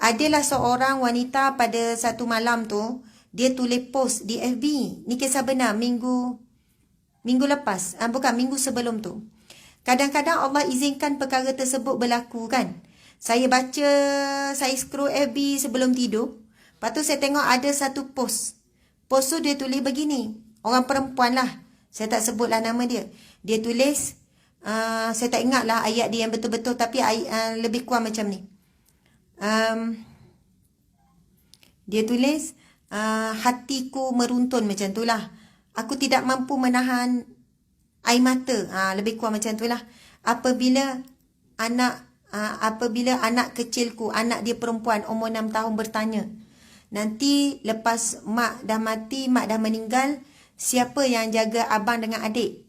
adalah seorang wanita pada satu malam tu, dia tulis post di FB. Ni kisah benar, minggu lepas. Bukan, minggu sebelum tu. Kadang-kadang Allah izinkan perkara tersebut berlaku kan. Saya baca, saya scroll FB sebelum tidur. Lepas tu saya tengok ada satu post. Post tu dia tulis begini. Orang perempuan lah. Saya tak sebutlah nama dia. Dia tulis, saya tak ingat lah ayat dia yang betul-betul. Tapi lebih kurang macam ni. Dia tulis, hatiku meruntun macam tu lah. Aku tidak mampu menahan air mata. Lebih kurang macam tu lah. Apabila anak kecilku, anak dia perempuan umur 6 tahun bertanya, nanti lepas mak dah mati, mak dah meninggal, siapa yang jaga abang dengan adik?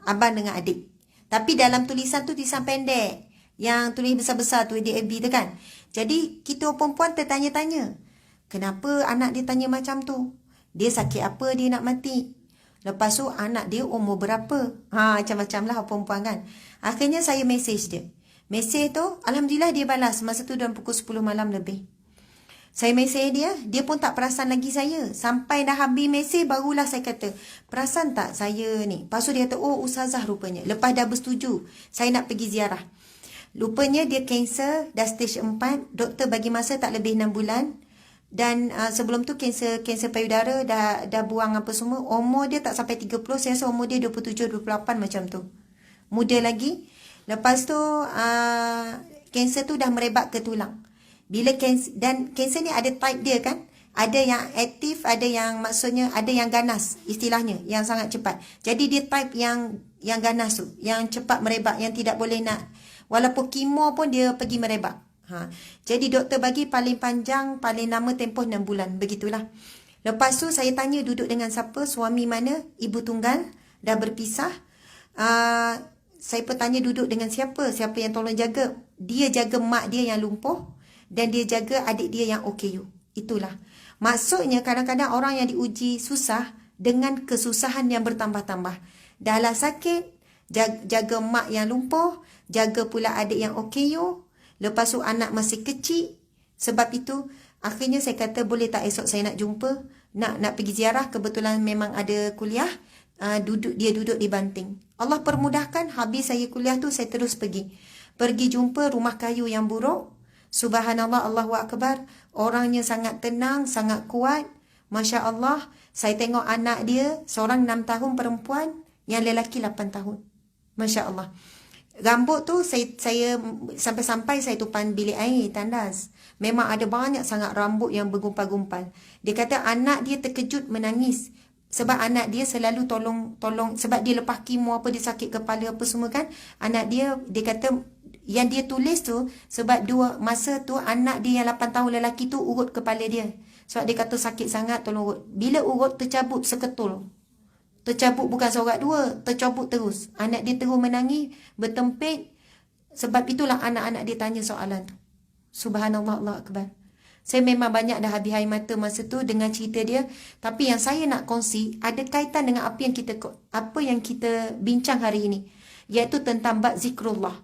Abang dengan adik. Tapi dalam tulisan tu tulisan pendek. Yang tulis besar-besar tu di FB tu kan. Jadi kita perempuan tertanya-tanya. Kenapa anak dia tanya macam tu? Dia sakit apa dia nak mati? Lepas tu anak dia umur berapa? Macam-macam lah perempuan kan. Akhirnya saya mesej dia. Mesej tu alhamdulillah dia balas. Masa tu dalam pukul 10 malam lebih. Saya mesej dia, dia pun tak perasan lagi saya. Sampai dah habis mesej barulah saya kata, perasan tak saya ni? Lepas tu dia kata, oh ustazah rupanya. Lepas dah bersetuju, saya nak pergi ziarah. Rupanya dia kanser, dah stage 4. Doktor bagi masa tak lebih 6 bulan. Dan sebelum tu kanser payudara, dah buang apa semua. Umur dia tak sampai 30, saya rasa umur dia 27-28 macam tu. Muda lagi. Lepas tu kanser tu dah merebak ke tulang. Bila kanser, dan kanser ni ada type dia kan. Ada yang aktif, ada yang maksudnya ada yang ganas istilahnya, yang sangat cepat. Jadi dia type yang ganas tu, yang cepat merebak, yang tidak boleh nak, walaupun kemo pun dia pergi merebak. Jadi doktor bagi paling panjang, paling lama tempoh 6 bulan. Begitulah. Lepas tu saya tanya duduk dengan siapa, suami mana, ibu tunggal, dah berpisah. Saya pun tanya duduk dengan siapa yang tolong jaga. Dia jaga mak dia yang lumpuh. Dan dia jaga adik dia yang OKU. Itulah. Maksudnya kadang-kadang orang yang diuji susah dengan kesusahan yang bertambah-tambah. Dahlah sakit, jaga mak yang lumpuh, jaga pula adik yang OKU. Lepas tu anak masih kecil. Sebab itu akhirnya saya kata boleh tak esok saya nak jumpa, nak pergi ziarah. Kebetulan memang ada kuliah. Dia duduk di Banting. Allah permudahkan, habis saya kuliah tu saya terus pergi jumpa rumah kayu yang buruk. Subhanallah, Allahu Akbar. Orangnya sangat tenang, sangat kuat. Masya Allah. Saya tengok anak dia, seorang 6 tahun perempuan, yang lelaki 8 tahun. Masya Allah. Rambut tu saya sampai-sampai saya tupan bilik air, tandas. Memang ada banyak sangat rambut yang bergumpal-gumpal. Dia kata anak dia terkejut menangis. Sebab anak dia selalu tolong. Sebab dia lepas kemo apa, dia sakit kepala apa semua kan. Anak dia kata yang dia tulis tu, sebab masa tu anak dia yang 8 tahun lelaki tu urut kepala dia. Sebab dia kata sakit sangat, tolong urut. Bila urut tercabut seketul. Tercabut bukan seorang dua, tercabut terus. Anak dia terus menangis, bertempik. Sebab itulah anak-anak dia tanya soalan tu. Subhanallah, Allah Akbar. Saya memang banyak dah habis air mata masa tu dengan cerita dia. Tapi yang saya nak kongsi ada kaitan dengan apa yang kita bincang hari ini. Iaitu tentang bab zikrullah.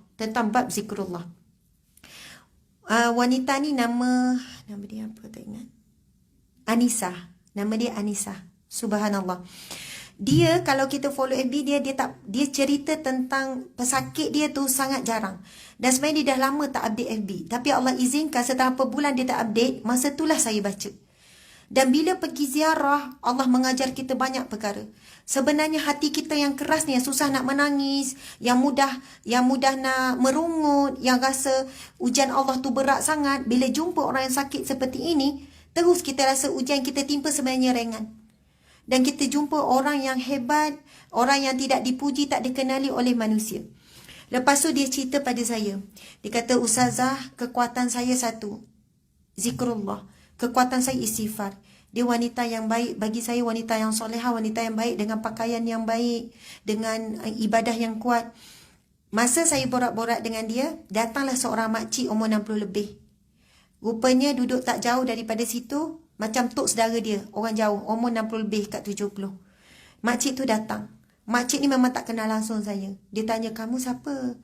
Wanita ni nama dia apa tak ingat. Anissa. Nama dia Anissa. Subhanallah. Dia kalau kita follow FB dia cerita tentang pesakit dia tu sangat jarang. Dan sebenarnya dia dah lama tak update FB. Tapi Allah izinkan setelah beberapa bulan dia tak update, masa itulah saya baca. Dan bila pergi ziarah, Allah mengajar kita banyak perkara. Sebenarnya hati kita yang keras ni, yang susah nak menangis, yang mudah nak merungut, yang rasa ujian Allah tu berat sangat, bila jumpa orang yang sakit seperti ini, terus kita rasa ujian kita timpa sebenarnya ringan. Dan kita jumpa orang yang hebat, orang yang tidak dipuji, tak dikenali oleh manusia. Lepas tu dia cerita pada saya. Dia kata, ustazah, kekuatan saya satu, zikrullah. Kekuatan saya istighfar. Dia wanita yang baik. Bagi saya wanita yang solehah, wanita yang baik, dengan pakaian yang baik, dengan ibadah yang kuat. Masa saya borak-borak dengan dia, datanglah seorang makcik umur 60 lebih. Rupanya duduk tak jauh daripada situ, macam tok saudara dia, orang jauh, umur 60 lebih kat 70. Makcik tu datang. Makcik ni memang tak kenal langsung saya. Dia tanya, kamu siapa?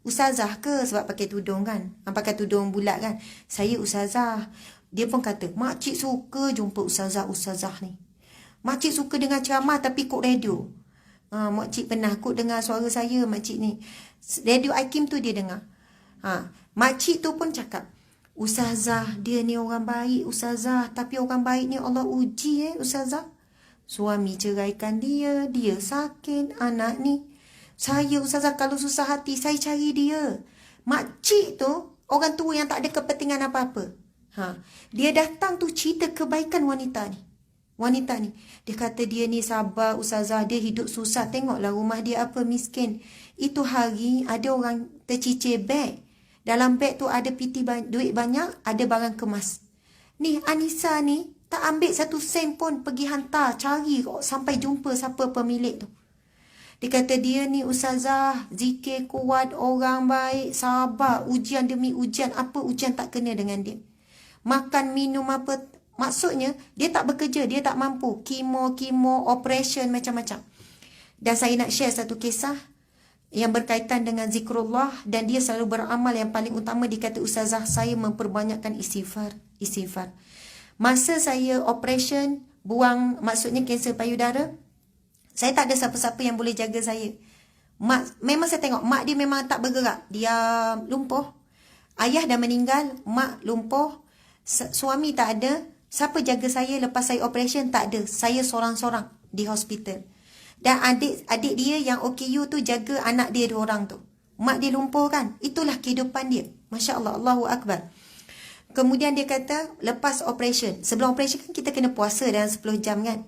Ustazah ke? Sebab pakai tudung kan. Pakai tudung bulat kan. Saya ustazah. Dia pun kata, makcik suka jumpa ustazah ni. Makcik suka dengar ceramah tapi kod radio. Makcik pernah kod dengar suara saya, makcik ni. Radio Aikim tu dia dengar. Makcik tu pun cakap, ustazah, dia ni orang baik, ustazah. Tapi orang baik ni Allah uji ustazah. Suami ceraikan dia, dia sakit, anak ni. Saya ustazah kalau susah hati, saya cari dia. Makcik tu, orang tua yang tak ada kepentingan apa-apa. Dia datang tu cerita kebaikan wanita ni. Wanita ni. Dia kata dia ni sabar ustazah, dia hidup susah. Tengoklah rumah dia apa miskin. Itu hari ada orang tercicir beg. Dalam beg tu ada piti duit banyak, ada barang kemas. Ni Anissa ni tak ambil 1 sen pun pergi hantar, cari sampai jumpa siapa pemilik tu. Dia kata dia ni ustazah, zikir kuat, orang baik, sabar, ujian demi ujian, apa ujian tak kena dengan dia. Makan, minum apa, maksudnya dia tak bekerja, dia tak mampu. Kemo, operation, macam-macam. Dan saya nak share satu kisah yang berkaitan dengan zikrullah, dan dia selalu beramal. Yang paling utama dia kata, ustazah, saya memperbanyakkan istighfar. Masa saya operation, buang, maksudnya kanser payudara, saya tak ada siapa-siapa yang boleh jaga saya. Memang saya tengok, mak dia memang tak bergerak. Dia lumpuh. Ayah dah meninggal, mak lumpuh. Suami tak ada. Siapa jaga saya lepas saya operation? Tak ada. Saya sorang-sorang di hospital. Dan adik dia yang OKU tu jaga anak dia 2 orang tu. Mak dia lumpuh kan. Itulah kehidupan dia. Masya Allah, Allahu Akbar. Kemudian dia kata, lepas operation. Sebelum operation kan kita kena puasa dalam 10 jam kan.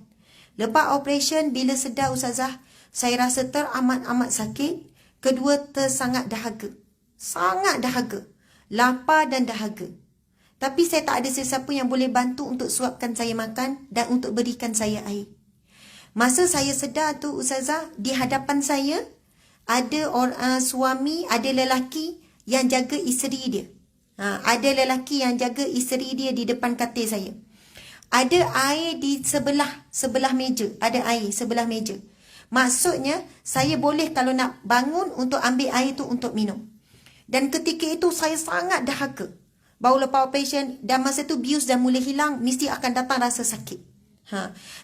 Lepas operation, bila sedar ustazah, saya rasa teramat-amat sakit. Kedua, sangat dahaga. Sangat dahaga. Lapar dan dahaga. Tapi saya tak ada sesiapa yang boleh bantu untuk suapkan saya makan dan untuk berikan saya air. Masa saya sedar tu ustazah, di hadapan saya, ada suami, ada lelaki yang jaga isteri dia. Ada lelaki yang jaga isteri dia di depan katil saya. Ada air di sebelah meja. Ada air sebelah meja. Maksudnya, saya boleh kalau nak bangun untuk ambil air tu untuk minum. Dan ketika itu, saya sangat dahaga. Baru lepas operation, dan masa tu bius dah mula hilang, mesti akan datang rasa sakit.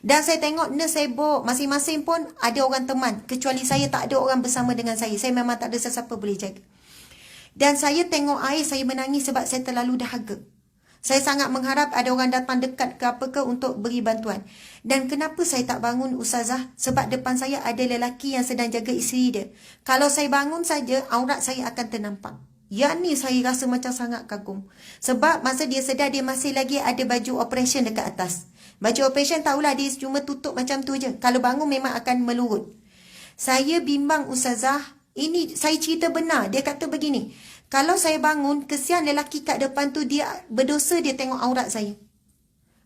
Dan saya tengok nurse sibuk, masing-masing pun ada orang teman. Kecuali saya, tak ada orang bersama dengan saya. Saya memang tak ada sesiapa boleh jaga. Dan saya tengok air, saya menangis sebab saya terlalu dahaga. Saya sangat mengharap ada orang datang dekat ke apa ke untuk beri bantuan. Dan kenapa saya tak bangun ustazah? Sebab depan saya ada lelaki yang sedang jaga isteri dia. Kalau saya bangun saja, aurat saya akan ternampak. Yang ni saya rasa macam sangat kagum. Sebab masa dia sedar, dia masih lagi ada baju operation dekat atas. Baju operation tahulah dia cuma tutup macam tu je. Kalau bangun memang akan melurut. Saya bimbang ustazah. Ini saya cerita benar. Dia kata begini. Kalau saya bangun, kesian lelaki kat depan tu, dia berdosa dia tengok aurat saya.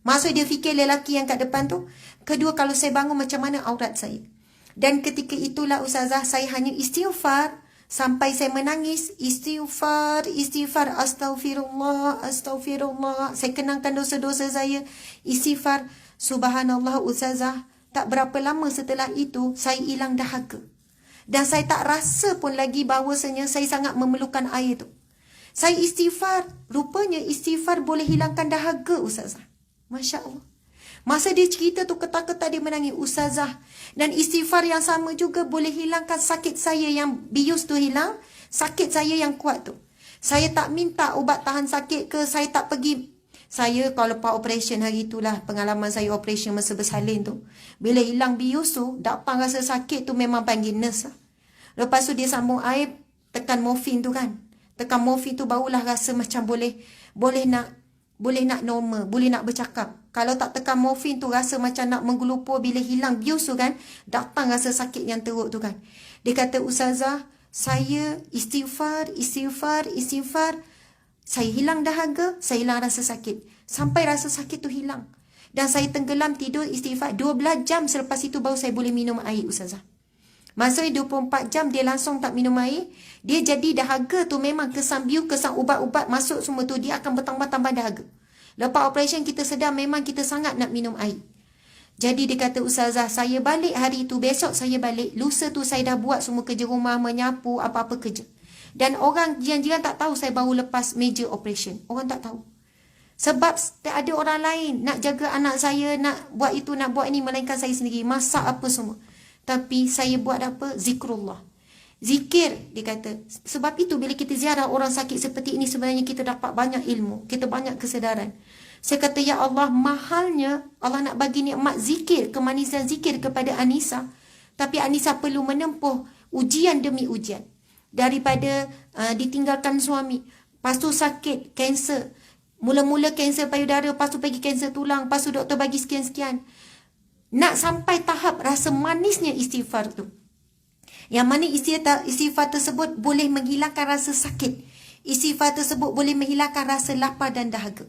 Maksud dia fikir lelaki yang kat depan tu. Kedua, kalau saya bangun macam mana aurat saya. Dan ketika itulah ustazah, saya hanya istighfar. Sampai saya menangis. Istighfar, astagfirullah. Saya kenangkan dosa-dosa saya. Istighfar, subhanallah ustazah. Tak berapa lama setelah itu, saya hilang dahaga. Dan saya tak rasa pun lagi bahawasanya saya sangat memerlukan air tu. Saya istighfar. Rupanya istighfar boleh hilangkan dahaga ustazah. Masya Allah. Masa dia cerita tu, ketak-ketak dia menangis. Ustazah. Dan istighfar yang sama juga boleh hilangkan sakit saya yang bius tu hilang. Sakit saya yang kuat tu. Saya tak minta ubat tahan sakit ke. Saya tak pergi. Saya kalau lepas operation hari itulah pengalaman saya operation masa bersalin tu. Bila hilang bius tu, datang rasa sakit tu memang panggil nurse lah. Lepas tu dia sambung air, tekan morfin tu kan. Tekan morfin tu barulah rasa macam boleh nak normal, boleh nak bercakap. Kalau tak tekan morfin tu rasa macam nak menggelupur. Bila hilang bius tu kan, datang rasa sakit yang teruk tu kan. Dia kata, ustazah, saya istighfar. Saya hilang dahaga, saya hilang rasa sakit. Sampai rasa sakit tu hilang. Dan saya tenggelam tidur istighfar. 12 jam selepas itu baru saya boleh minum air ustazah. Maksudnya 24 jam dia langsung tak minum air. Dia jadi dahaga tu memang kesan biu, kesan ubat-ubat masuk semua tu. Dia akan bertambah-tambah dahaga. Lepas operation kita sedar memang kita sangat nak minum air. Jadi dia kata, ustazah, saya balik hari tu, besok saya balik. Lusa tu saya dah buat semua kerja rumah, menyapu, apa-apa kerja. Dan orang jiran-jiran tak tahu saya baru lepas major operation. Orang tak tahu. Sebab tak ada orang lain nak jaga anak saya, nak buat itu, nak buat ini, melainkan saya sendiri. Masak apa semua. Tapi saya buat apa? Zikrullah. Zikir, dia kata. Sebab itu bila kita ziarah orang sakit seperti ini, sebenarnya kita dapat banyak ilmu. Kita banyak kesedaran. Saya kata, ya Allah, mahalnya Allah nak bagi nikmat zikir, kemanisan zikir kepada Anissa. Tapi Anissa perlu menempuh ujian demi ujian. Daripada ditinggalkan suami, lepas tu sakit, kanser. Mula-mula kanser payudara, lepas tu pergi kanser tulang, lepas tu doktor bagi sekian-sekian. Nak sampai tahap rasa manisnya istighfar tu. Yang mana istighfar tersebut boleh menghilangkan rasa sakit. Istighfar tersebut boleh menghilangkan rasa lapar dan dahaga.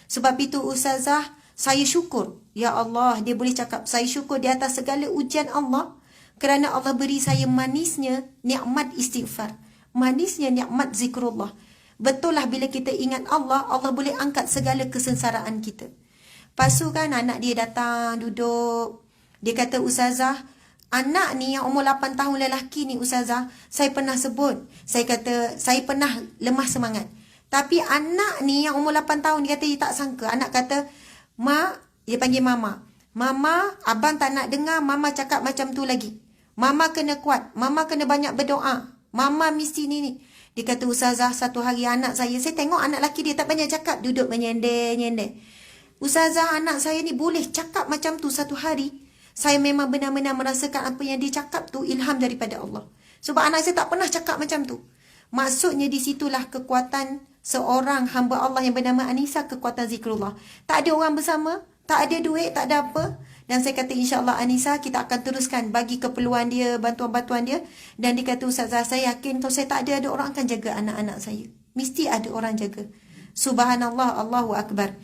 Sebab itu Ustazah, saya syukur. Ya Allah, dia boleh cakap, saya syukur di atas segala ujian Allah. Kerana Allah beri saya manisnya nikmat istighfar. Manisnya nikmat zikrullah. Betul lah bila kita ingat Allah, Allah boleh angkat segala kesengsaraan kita. Lepas tu kan anak dia datang, duduk. Dia kata, Ustazah, anak ni yang umur 8 tahun lelaki ni Ustazah, saya pernah sebut. Saya kata, saya pernah lemah semangat. Tapi anak ni yang umur 8 tahun, dia kata dia tak sangka. Anak kata, Mak, dia panggil Mama. Mama, abang tak nak dengar Mama cakap macam tu lagi. Mama kena kuat. Mama kena banyak berdoa. Mama mesti ni. Dia kata, Ustazah, satu hari anak saya tengok anak lelaki dia tak banyak cakap. Duduk menyender-nyender. Ustazah, anak saya ni boleh cakap macam tu satu hari. Saya memang benar-benar merasakan apa yang dia cakap tu ilham daripada Allah. Sebab anak saya tak pernah cakap macam tu. Maksudnya di situlah kekuatan seorang hamba Allah yang bernama Anissa, kekuatan zikrullah. Tak ada orang bersama, tak ada duit, tak ada apa. Dan saya kata, insyaAllah Anissa, kita akan teruskan bagi keperluan dia, bantuan-bantuan dia. Dan dia kata, Ustazah, saya yakin kalau saya tak ada orang akan jaga anak-anak saya. Mesti ada orang jaga. Subhanallah, Allahu Akbar.